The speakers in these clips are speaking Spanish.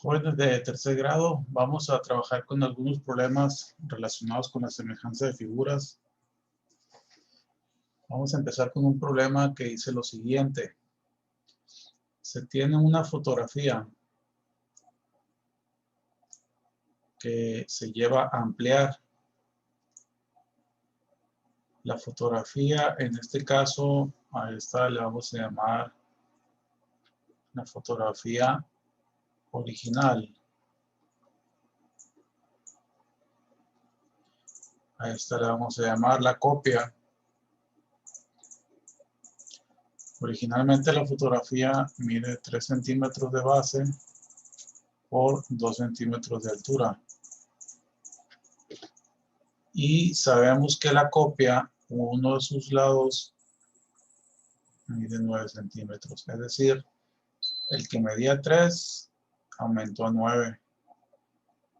Jóvenes de tercer grado, vamos a trabajar con algunos problemas relacionados con la semejanza de figuras. Vamos a empezar con un problema que dice lo siguiente. Se tiene una fotografía que se lleva a ampliar. La fotografía, en este caso, a esta le vamos a llamar la fotografía original. A esta le vamos a llamar la copia. Originalmente la fotografía mide 3 centímetros de base por 2 centímetros de altura. Y sabemos que la copia, uno de sus lados, mide 9 centímetros. Es decir, el que medía 3 aumentó a 9.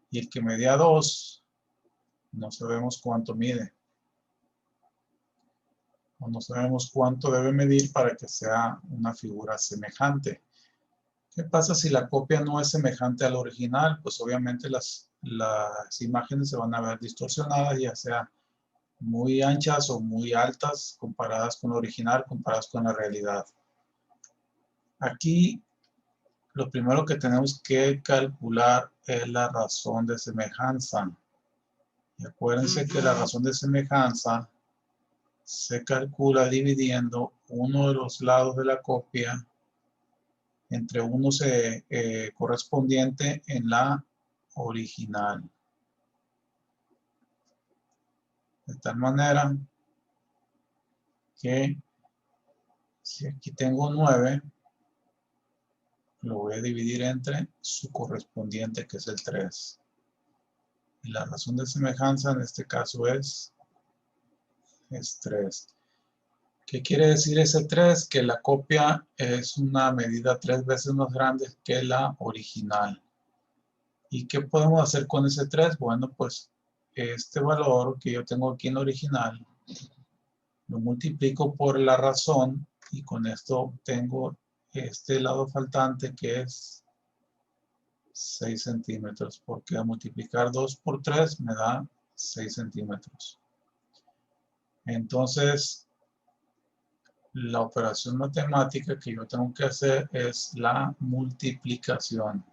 Y el que medía 2, no sabemos cuánto mide. O no sabemos cuánto debe medir para que sea una figura semejante. ¿Qué pasa si la copia no es semejante al original? Pues obviamente las imágenes se van a ver distorsionadas, ya sea muy anchas o muy altas comparadas con el original, comparadas con la realidad. Aquí lo primero que tenemos que calcular es la razón de semejanza. Y acuérdense que la razón de semejanza se calcula dividiendo uno de los lados de la copia entre uno correspondiente en la original. De tal manera que si aquí tengo 9, lo voy a dividir entre su correspondiente, que es el 3. Y la razón de semejanza en este caso es 3. ¿Qué quiere decir ese 3? Que la copia es una medida 3 veces más grande que la original. ¿Y qué podemos hacer con ese 3? Bueno, pues este valor que yo tengo aquí en la original lo multiplico por la razón y con esto obtengo este lado faltante, que es 6 centímetros, porque al multiplicar 2 por 3 me da 6 centímetros. Entonces, la operación matemática que yo tengo que hacer es la multiplicación.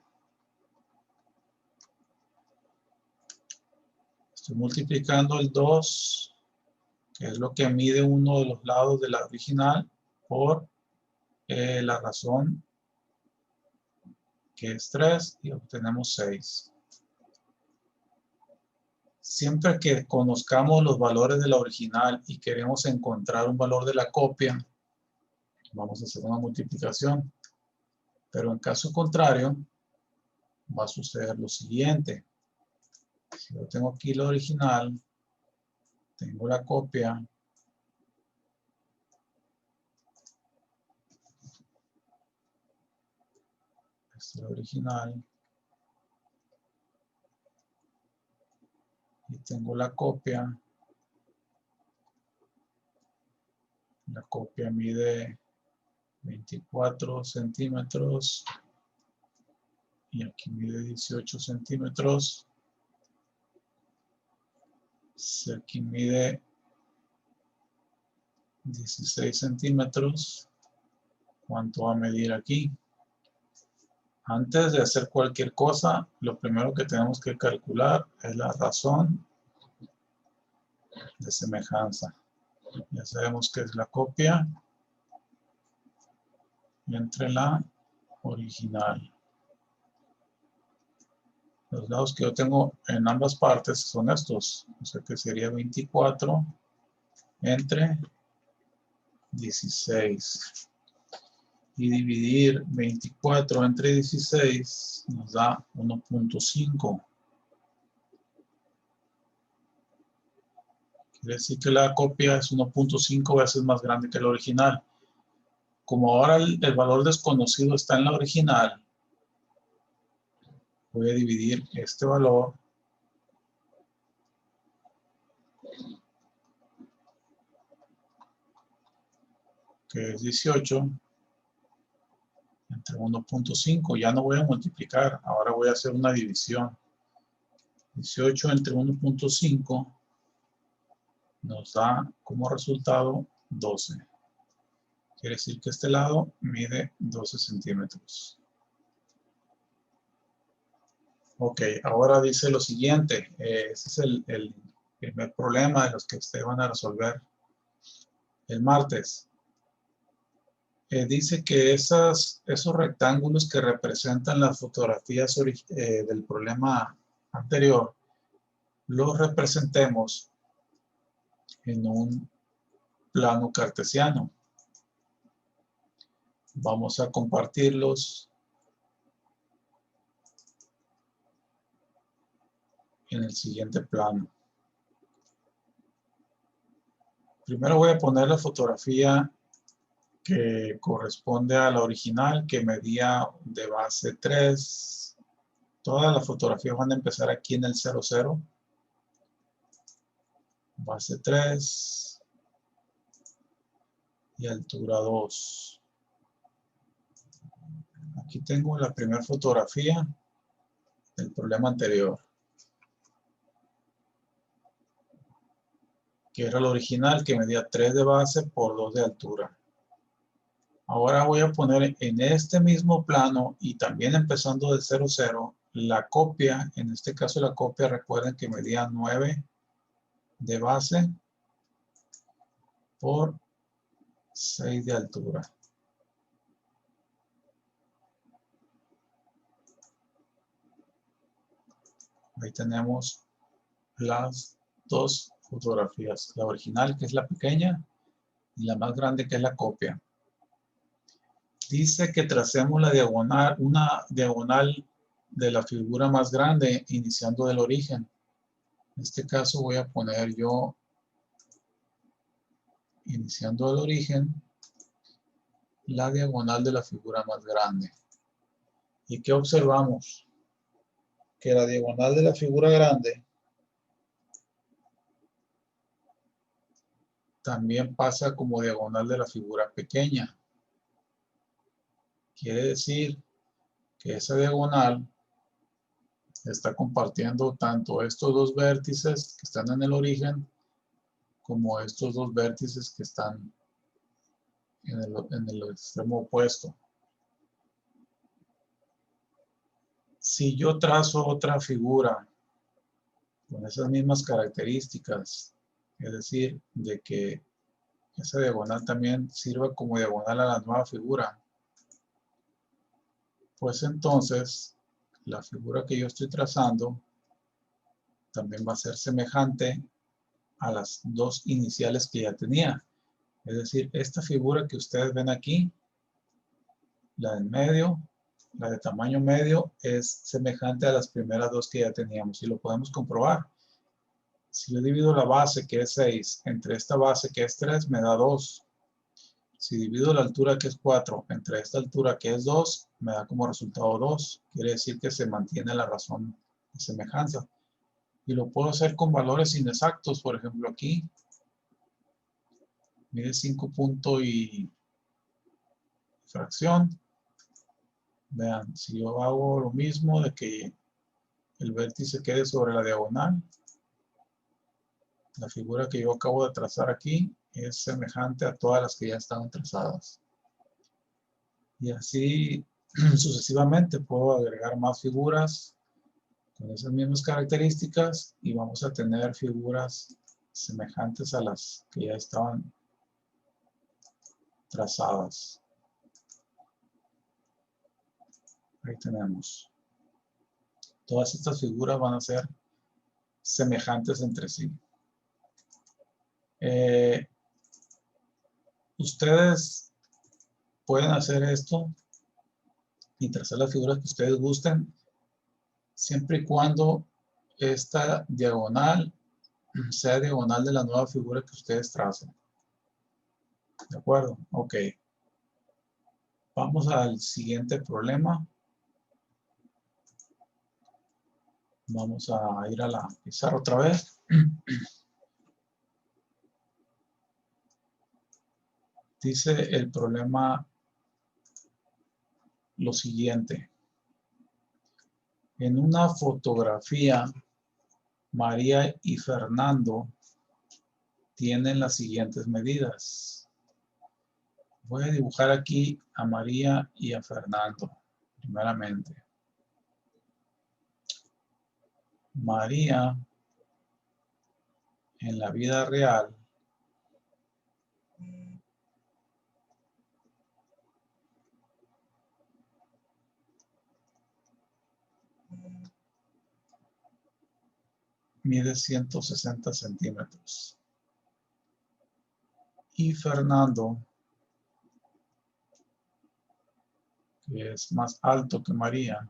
Estoy multiplicando el 2, que es lo que mide uno de los lados de la original, por la razón, que es 3, y obtenemos 6. Siempre que conozcamos los valores de la original y queremos encontrar un valor de la copia, vamos a hacer una multiplicación. Pero en caso contrario, va a suceder lo siguiente. Si yo tengo aquí la original, tengo la copia, esta es la original, y tengo la copia mide 24 centímetros, y aquí mide 18 centímetros, aquí mide 16 centímetros. ¿Cuánto va a medir aquí? Antes de hacer cualquier cosa, lo primero que tenemos que calcular es la razón de semejanza. Ya sabemos que es la copia entre la original. Los lados que yo tengo en ambas partes son estos. O sea que sería 24 entre 16. Y dividir 24 entre 16 nos da 1.5. Quiere decir que la copia es 1.5 veces más grande que la original. Como ahora el valor desconocido está en la original, voy a dividir este valor que es 18, entre 1.5. Ya no voy a multiplicar, ahora voy a hacer una división. 18 entre 1.5 nos da como resultado 12. Quiere decir que este lado mide 12 centímetros. Ok, ahora dice lo siguiente. Ese es el primer problema de los que ustedes van a resolver el martes. Dice que esos rectángulos que representan las fotografías del problema anterior, los representemos en un plano cartesiano. Vamos a compartirlos en el siguiente plano. Primero voy a poner la fotografía que corresponde a la original, que medía de base 3. Todas las fotografías van a empezar aquí en el 00. Base 3 y altura 2. Aquí tengo la primera fotografía del problema anterior, que era el original, que medía 3 de base por 2 de altura. Ahora voy a poner en este mismo plano y también empezando de 00, la copia. En este caso la copia, recuerden que medía 9 de base por 6 de altura. Ahí tenemos las dos fotografías, la original, que es la pequeña, y la más grande, que es la copia. Dice que tracemos la diagonal, una diagonal de la figura más grande, iniciando del origen. En este caso voy a poner yo, iniciando del origen, la diagonal de la figura más grande. ¿Y qué observamos? Que la diagonal de la figura grande también pasa como diagonal de la figura pequeña. Quiere decir que esa diagonal está compartiendo tanto estos dos vértices que están en el origen como estos dos vértices que están en el extremo opuesto. Si yo trazo otra figura con esas mismas características, es decir, de que esa diagonal también sirva como diagonal a la nueva figura, pues entonces la figura que yo estoy trazando también va a ser semejante a las dos iniciales que ya tenía. Es decir, esta figura que ustedes ven aquí, la del medio, la de tamaño medio, es semejante a las primeras dos que ya teníamos y lo podemos comprobar. Si yo divido la base, que es 6, entre esta base, que es 3, me da 2. Si divido la altura, que es 4, entre esta altura, que es 2, me da como resultado 2. Quiere decir que se mantiene la razón de semejanza. Y lo puedo hacer con valores inexactos. Por ejemplo, aquí mide 5 puntos y fracción. Vean, si yo hago lo mismo de que el vértice quede sobre la diagonal, la figura que yo acabo de trazar aquí es semejante a todas las que ya estaban trazadas. Y así sucesivamente puedo agregar más figuras con esas mismas características y vamos a tener figuras semejantes a las que ya estaban trazadas. Ahí tenemos. Todas estas figuras van a ser semejantes entre sí. Ustedes pueden hacer esto y trazar las figuras que ustedes gusten, siempre y cuando esta diagonal sea diagonal de la nueva figura que ustedes tracen. ¿De acuerdo? Ok. Vamos al siguiente problema. Vamos a ir a la pizarra otra vez. Dice el problema lo siguiente. En una fotografía, María y Fernando tienen las siguientes medidas. Voy a dibujar aquí a María y a Fernando, primeramente. María, en la vida real, mide 160 centímetros. Y Fernando, que es más alto que María,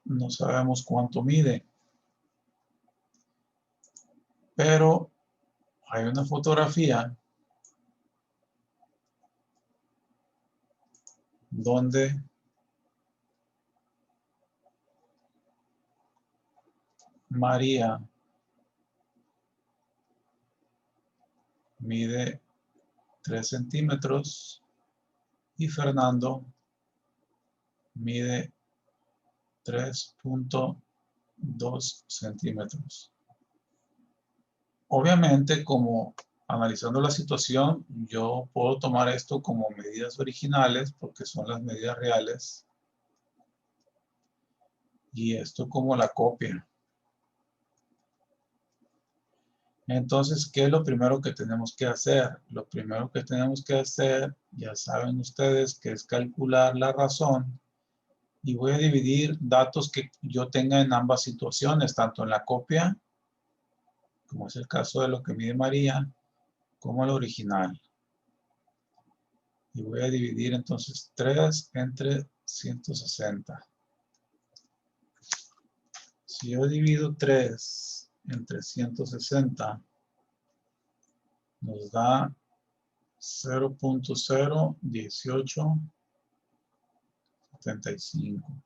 no sabemos cuánto mide, pero hay una fotografía donde María mide 3 centímetros y Fernando mide 3.2 centímetros. Obviamente, como analizando la situación, yo puedo tomar esto como medidas originales porque son las medidas reales y esto como la copia. Entonces, ¿qué es lo primero que tenemos que hacer? Lo primero que tenemos que hacer, ya saben ustedes, que es calcular la razón y voy a dividir datos que yo tenga en ambas situaciones, tanto en la copia, como es el caso de lo que mide María, como el original. Y voy a dividir entonces 3 entre 160. Si yo divido 3 entre 160, nos da 0.01875.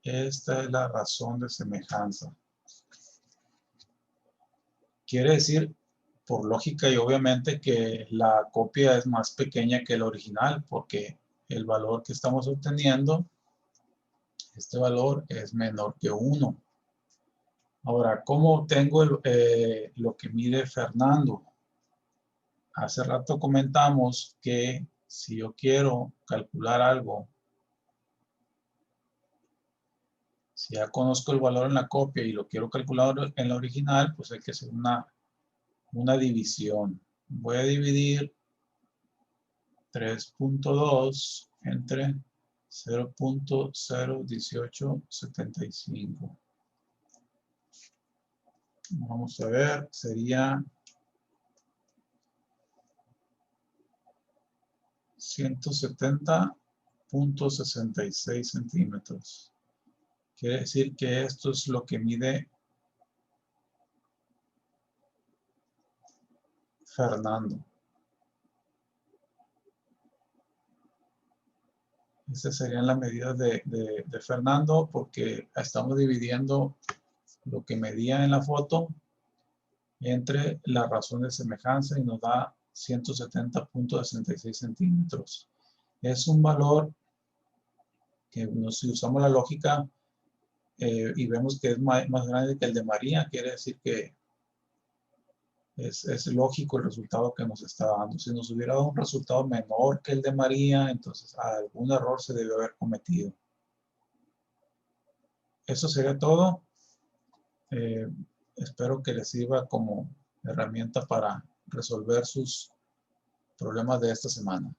Esta es la razón de semejanza. Quiere decir, por lógica y obviamente, que la copia es más pequeña que el original, porque el valor que estamos obteniendo, este valor es menor que 1. Ahora, ¿cómo obtengo lo que mide Fernando? Hace rato comentamos que si yo quiero calcular algo, si ya conozco el valor en la copia y lo quiero calcular en la original, pues hay que hacer una división. Voy a dividir 3.2 entre 0.01875. Vamos a ver, sería 170.66 centímetros. Quiere decir que esto es lo que mide Fernando. Estas serían las medidas de Fernando porque estamos dividiendo lo que medía en la foto entre la razón de semejanza y nos da 170.66 centímetros. Es un valor que si usamos la lógica y vemos que es más grande que el de María, quiere decir que es lógico el resultado que nos está dando. Si nos hubiera dado un resultado menor que el de María, entonces algún error se debió haber cometido. Eso sería todo. Espero que les sirva como herramienta para resolver sus problemas de esta semana.